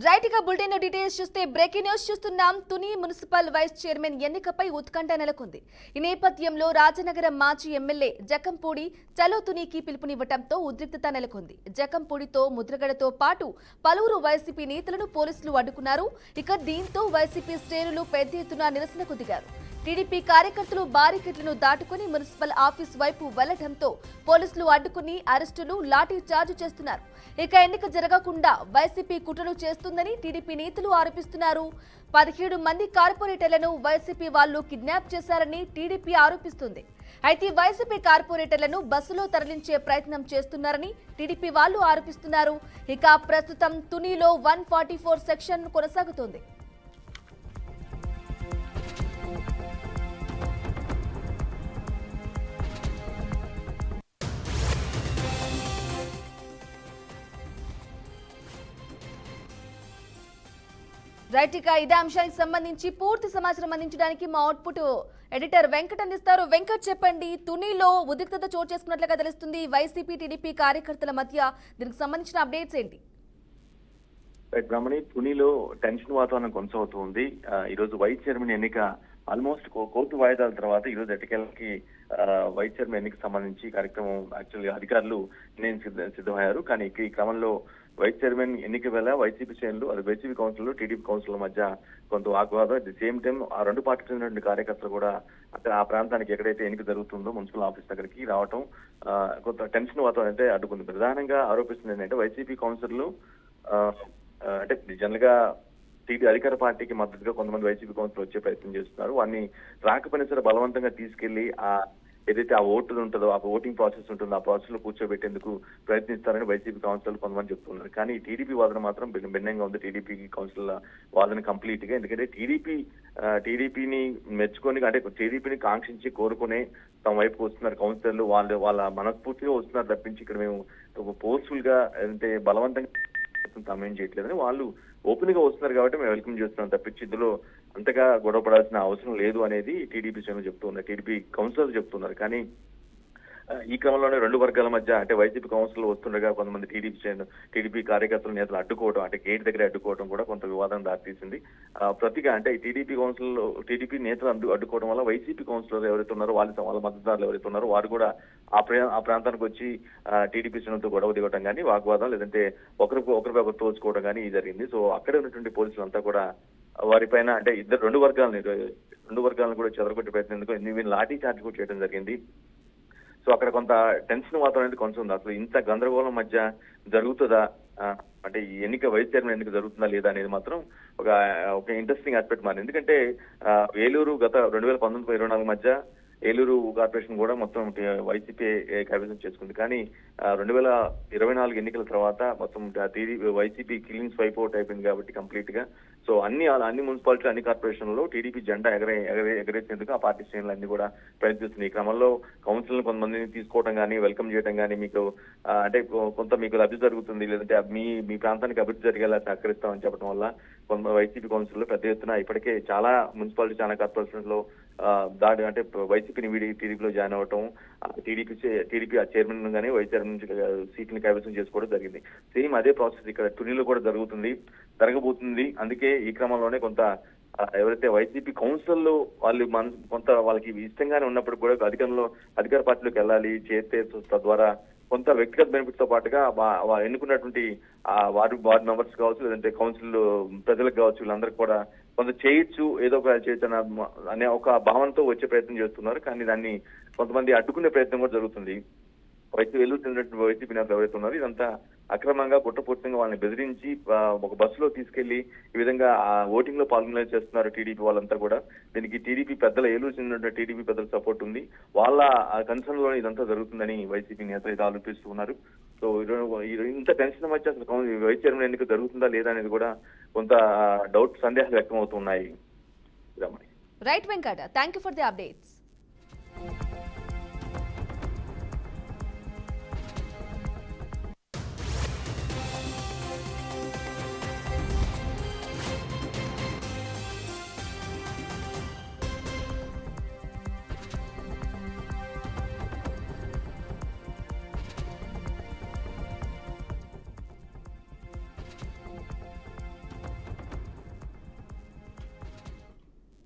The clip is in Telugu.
రైట్ గా బులెటిన్ డీటెయిల్స్ చూస్తే బ్రేకింగ్ న్యూస్ చూస్తున్నాం. తుని మున్సిపల్ వైస్ చైర్మన్ ఎన్నికపై ఉత్కంఠ నెలకొంది. ఈ నేపథ్యంలో రాజనగరం మాజీ ఎమ్మెల్యే జకంపూడి చలో తునికి పిలుపునివ్వడంతో ఉద్రిక్తత నెలకొంది. జకంపూడితో ముద్రగడతో పాటు పలువురు వైసీపీ నేతలను పోలీసులు అడ్డుకున్నారు. ఇక దీంతో వైసీపీ శ్రేణులు పెద్ద ఎత్తున నిరసనకు దిగారు. టీడీపీ కార్యకర్తలు బారికేడ్లను దాటుకుని మున్సిపల్ ఆఫీస్ వైపు వెళ్లడంతో పోలీసులు అడ్డుకుని అరెస్టులు, లాఠీ చార్జ్ చేస్తున్నారు. ఇక ఎన్నిక జరగకుండా వైసీపీ కుట్రలు చేస్తుందని టీడీపీ నేతలు ఆరోపిస్తున్నారు. 17 మంది కార్పొరేటర్లను వైసీపీ వాళ్లు కిడ్నాప్ చేశారని టీడీపీ ఆరోపిస్తుంది. అయితే వైసీపీ కార్పొరేటర్లను బస్సులో తరలించే ప్రయత్నం చేస్తున్నారని టీడీపీ వాళ్లు ఆరోపిస్తున్నారు. ఇక ప్రస్తుతం తునిలో 144 సెక్షన్ కొనసాగుతోంది. రైట్, ఇక ఇదే అంశానికి సంబంధించి పూర్తి సమాచారం అందించడానికి మా అవుట్పుట్ ఎడిటర్ వెంకట్ అందిస్తారు. వెంకట్, చెప్పండి, తునిలో ఉద్రిక్తత చోటు చేసుకున్నట్లుగా తెలుస్తుంది. వైసీపీ టీడీపీ కార్యకర్తల మధ్య దీనికి సంబంధించిన అప్డేట్స్ ఏంటి? రమణి, తునిలో టెన్షన్ వాతావరణం కొనసాగుతుంది. ఈ రోజు వైస్ చైర్మన్ ఎన్నిక ఆల్మోస్ట్ కోర్టు వాయిదాల తర్వాత ఈ రోజు ఎటకేలకి వైస్ చైర్మన్ ఎన్నిక సంబంధించి కార్యక్రమం యాక్చువల్లీ అధికారులు సిద్ధమయ్యారు. కానీ ఈ క్రమంలో వైస్ చైర్మన్ ఎన్నిక వేళ వైసీపీ శ్రేణులు, అది వైసీపీ కౌన్సిల్, టీడీపీ కౌన్సిల్ మధ్య కొంత వాగ్వాదం. అట్ ది సేమ్ టైం ఆ రెండు పార్టీకి చెందినటువంటి కార్యకర్తలు కూడా అక్కడ ఆ ప్రాంతానికి ఎక్కడైతే ఎన్నిక జరుగుతుందో మున్సిపల్ ఆఫీస్ దగ్గరికి రావటం కొంత టెన్షన్ వాతావరణం అయితే అడ్డుకుంది. ప్రధానంగా ఆరోపిస్తుంది ఏంటంటే వైసీపీ కౌన్సిలర్లు అంటే జనరల్ గా అధికార పార్టీకి మద్దతుగా కొంతమంది వైసీపీ కౌన్సిల్ వచ్చే ప్రయత్నం చేస్తున్నారు. వారిని రాకపోయినా సరే బలవంతంగా తీసుకెళ్లి ఏదైతే ఆ ఓటు ఉంటుందో, ఆ ఓటింగ్ ప్రాసెస్ ఉంటుందో ఆ ప్రాసెస్ లో కూర్చోబెట్టేందుకు ప్రయత్నిస్తారని వైసీపీ కౌన్సిల్ కొంతమంది చెప్తున్నారు. కానీ టీడీపీ వాదన మాత్రం భిన్నంగా ఉంది. టీడీపీ కౌన్సిల్ వాదన కంప్లీట్ గా, ఎందుకంటే టీడీపీని మెచ్చుకొని, అంటే టీడీపీని కాంక్షించి కోరుకునే తమ వైపు వస్తున్నారు కౌన్సిలర్లు. వాళ్ళ మనస్ఫూర్తిగా వస్తున్నారు తప్పించి ఇక్కడ మేము ఫోర్స్ఫుల్ గా అంటే బలవంతంగా తమేం చేయట్లేదని వాళ్ళు ఓపెన్ గా వస్తున్నారు కాబట్టి మేము వెల్కమ్ చేస్తున్నాం తప్పించి ఇందులో అంతగా గొడవపడాల్సిన అవసరం లేదు అనేది టీడీపీ శ్రేణులు చెప్తున్నారు, టీడీపీ కౌన్సిలర్లు చెప్తున్నారు. కానీ ఈ క్రమంలోనే రెండు వర్గాల మధ్య అంటే వైసీపీ కౌన్సిల్ వస్తుండగా కొంతమంది టీడీపీ కార్యకర్తల నేతలు అడ్డుకోవడం, అంటే గేట్ దగ్గర అడ్డుకోవడం కూడా కొంత వివాదం దారితీసింది. ప్రతిగా అంటే టీడీపీ నేతలు అడ్డుకోవడం వల్ల వైసీపీ కౌన్సిలర్ ఎవరైతే ఉన్నారో వాళ్ళ మద్దతుదారులు ఎవరైతే ఉన్నారో వారు కూడా ఆ ప్రాంతానికి వచ్చి టీడీపీ శ్రేణులతో గొడవ దిగడం కానీ, వాగ్వాదం లేదంటే ఒకరిపై ఒకరు తోచుకోవడం కానీ జరిగింది. సో అక్కడే ఉన్నటువంటి పోలీసులంతా కూడా వారిపైన అంటే రెండు వర్గాలను కూడా చెదరగొట్టే ప్రయత్నం ఎందుకు లాఠీ చార్జ్ కూడా చేయడం జరిగింది. సో అక్కడ కొంత టెన్షన్ వాతావరణం అనేది కొంచెం ఉంది. అసలు ఇంత గందరగోళం మధ్య జరుగుతుందా, అంటే ఈ వైస్ చైర్మన్ ఎన్నిక జరుగుతుందా లేదా అనేది మాత్రం ఒక ఇంట్రెస్టింగ్ ఆస్పెక్ట్ మారింది. ఎందుకంటే ఏలూరు గత 2019-24 మధ్య ఏలూరు కార్పొరేషన్ కూడా మొత్తం వైసీపీ కైవసం చేసుకుంది. కానీ 2024 ఎన్నికల తర్వాత మొత్తం వైసీపీ క్లీన్ స్వైప్ అవుట్ అయిపోయింది కాబట్టి కంప్లీట్ గా. సో అన్ని మున్సిపాలిటీ, అన్ని కార్పొరేషన్లలో టీడీపీ జెండా ఎగరేసేందుకు ఆ పార్టీ శ్రేణులు అన్ని కూడా ప్రయత్నిస్తున్నాయి. ఈ క్రమంలో కౌన్సిల్ కొంతమందిని తీసుకోవడం కానీ, వెల్కమ్ చేయడం కానీ, మీకు అంటే కొంత మీకు లబ్ధి జరుగుతుంది, లేదంటే మీ ప్రాంతానికి అభివృద్ధి జరిగేలా సహకరిస్తామని చెప్పడం వల్ల కొంత వైసీపీ కౌన్సిల్లో పెద్ద ఎత్తున ఇప్పటికే చాలా మున్సిపాలిటీ, చాలా కార్పొరేషన్స్ లో అంటే వైసీపీని వీడి టీడీపీలో జాయిన్ అవ్వటం, టీడీపీ ఆ చైర్మన్ గానీ వైస్ చైర్మన్ సీట్ని కైవసం చేసుకోవడం జరిగింది. సేమ్ అదే ప్రాసెస్ ఇక్కడ తునిలో కూడా జరగబోతుంది. అందుకే ఈ క్రమంలోనే కొంత ఎవరైతే వైసీపీ కౌన్సిల్ వాళ్ళు కొంత వాళ్ళకి ఇష్టంగానే ఉన్నప్పుడు కూడా అధికార పార్టీలోకి వెళ్ళాలి చేస్తే తద్వారా కొంత వ్యక్తిగత బెనిఫిట్స్ తో పాటుగా ఎన్నుకున్నటువంటి వార్డు మెంబర్స్ కావచ్చు, లేదంటే కౌన్సిల్ ప్రజలకు కావచ్చు, వీళ్ళందరికీ కూడా కొంత చేయొచ్చు, ఏదో ఒక చేయొచ్చు అనే ఒక భావనతో వచ్చే ప్రయత్నం చేస్తున్నారు. కానీ దాన్ని కొంతమంది అడ్డుకునే ప్రయత్నం కూడా జరుగుతుంది. వెళ్తున్నటువంటి వైసీపీ నేతలు ఎవరైతే ఉన్నారో ఇదంతా అక్రమంగా కుట్రపూర్తిగా వాళ్ళని బెదిరించి ఒక బస్సులో తీసుకెళ్లి ఈ విధంగా ఓటింగ్ లో పాల్గొనేలా చేస్తున్నారు టీడీపీ వాళ్ళంతా కూడా. దీనికి టీడీపీ పెద్దల ఏలూరు చెందినటువంటి టీడీపీ పెద్దల సపోర్ట్ ఉంది. వాళ్ళ కన్సర్న్ లోనే ఇదంతా జరుగుతుందని వైసీపీ నేతలు ఇది ఆలోచిస్తూ ఉన్నారు. సో ఇంత టెన్షన్ మధ్య అసలు వైస్ చైర్మన్ ఎన్నిక జరుగుతుందా లేదా అనేది కూడా కొంత సందేహాలు వ్యక్తం అవుతున్నాయి. Right Venkata, thank you for the updates.